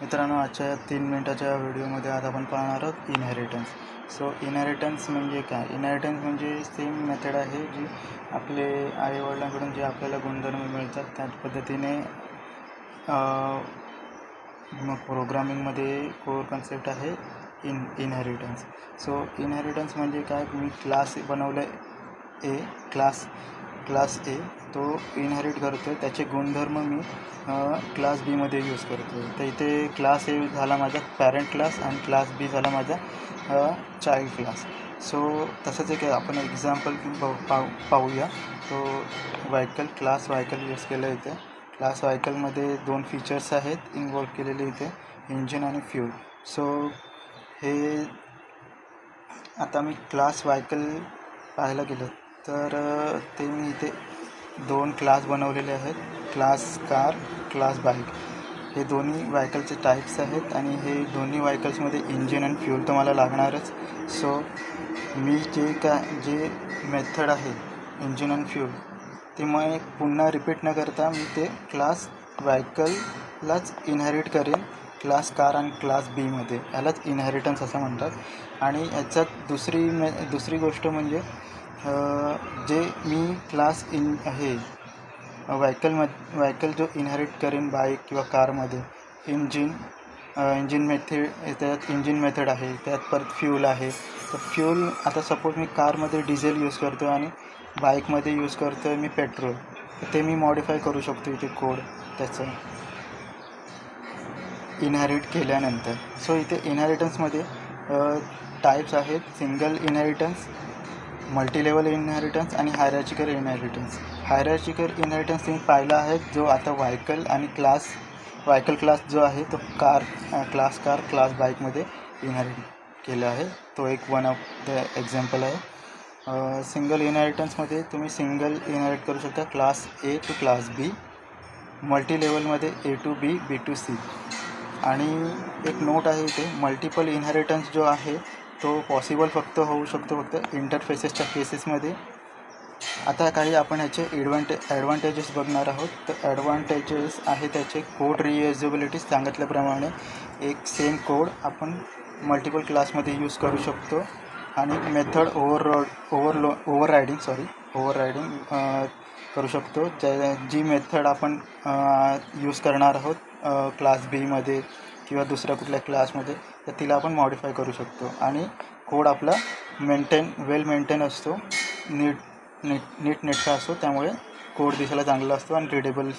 मित्रांनो, आजच्या 3 मिनिटाच्या व्हिडिओमध्ये आज आपण पाहणार आहोत इनहेरिटन्स. सो इनहेरिटन्स म्हणजे काय? इनहेरिटन्स म्हणजे सेम मेथड आहे जी आपले आईवडिलांकडून जे आपल्याला गुणधर्म मिळतात त्याच पद्धतीने मग प्रोग्रामिंगमध्ये कोर कन्सेप्ट आहे इनहेरिटन्स. सो इनहेरिटन्स म्हणजे काय? मी क्लास बनवलं ए, क्लास ए तो इनहेरिट करतो आहे, त्याचे गुणधर्म मी क्लास बीमध्ये यूज करतो आहे. तर इथे क्लास ए झाला माझा पॅरेंट क्लास आणि क्लास बी झाला माझा चाइल्ड क्लास. सो तसंच एक आपण एक्झाम्पल पाहूया. तो क्लास व्हायकल यूज केलं आहे. इथे क्लास व्हायकलमध्ये 2 फीचर्स आहेत इन्व्हॉल्व केलेले इथे, इंजिन आणि फ्यूल. सो हे आता मी क्लास व्हायकल पाहायला गेलं तर ते मी इथे 2 क्लास बनवलेले आहेत, क्लास कार, क्लास बाईक. हे दोन्ही व्हायकलचे टाईप्स आहेत आणि हे दोन्ही व्हायकल्समध्ये इंजिन आणि फ्यूल तुम्हाला लागणारच. सो मी जे मेथड आहे इंजिन आणि फ्यूल ते मग पुन्हा रिपीट न करता मी ते क्लास व्हायकललाच इनहेरिट करेन क्लास कार आणि क्लास बीमध्ये. यालाच इनहेरिटन्स असं म्हणतात. आणि याच्यात दुसरी गोष्ट म्हणजे जे मी क्लास व्हायकल जो इनहेरिट करेन बाईक किंवा कारमध्ये, इंजिन मेथड आहे, त्यात परत फ्यूल आहे. तर फ्यूल आता सपोज मी कारमध्ये डिझेल यूज करतो आणि बाईकमध्ये यूज करतो आहे मी पेट्रोल, तर ते मी मॉडिफाय करू शकतो इथे कोड त्याचं इनहेरिट केल्यानंतर. सो इथे इनहेरिटन्समध्ये टाईप्स आहेत, सिंगल इनहेरिटन्स, मल्टीलेवल इनहेरिटन्स आणि हायरार्चिकल इनहेरिटन्स. हायरार्चिकल इनहेरिटन्स तुम्ही पाहिला आहे, जो आता व्हायकल क्लास जो आहे तो क्लास कार क्लास बाईकमध्ये इनहेरिट केला आहे. तो एक वन ऑफ द एक्झाम्पल आहे. सिंगल इनहेरिटन्समध्ये तुम्ही सिंगल इनहेरिट करू शकता class A to class B, मल्टीलेवलमध्ये A to B, B to C. आणि एक नोट आहे इथे, मल्टिपल इनहेरिटन्स जो आहे तो पॉसिबल होऊ शकतो फक्त इंटरफेसेसच्या केसेसमध्ये. आता काही आपण ह्याचे ॲडव्हान्टेजेस बघणार आहोत. तर ॲडव्हान्टेजेस आहे त्याचे कोड रियुजेबिलिटी. सांगितल्याप्रमाणे एक सेम कोड आपण मल्टिपल क्लासमध्ये यूज करू शकतो. आणि मेथड ओव्हररायडिंग करू शकतो. जी मेथड आपण यूज करणार आहोत क्लास बीमध्ये किंवा दुसऱ्या कुठल्या क्लासमध्ये, तर तिला आपण मॉडिफाय करू शकतो. आणि कोड आपला वेल मेंटेन असतो, नीटनेटका असतो, त्यामुळे कोड दिसायला चांगला असतो आणि रिडेबल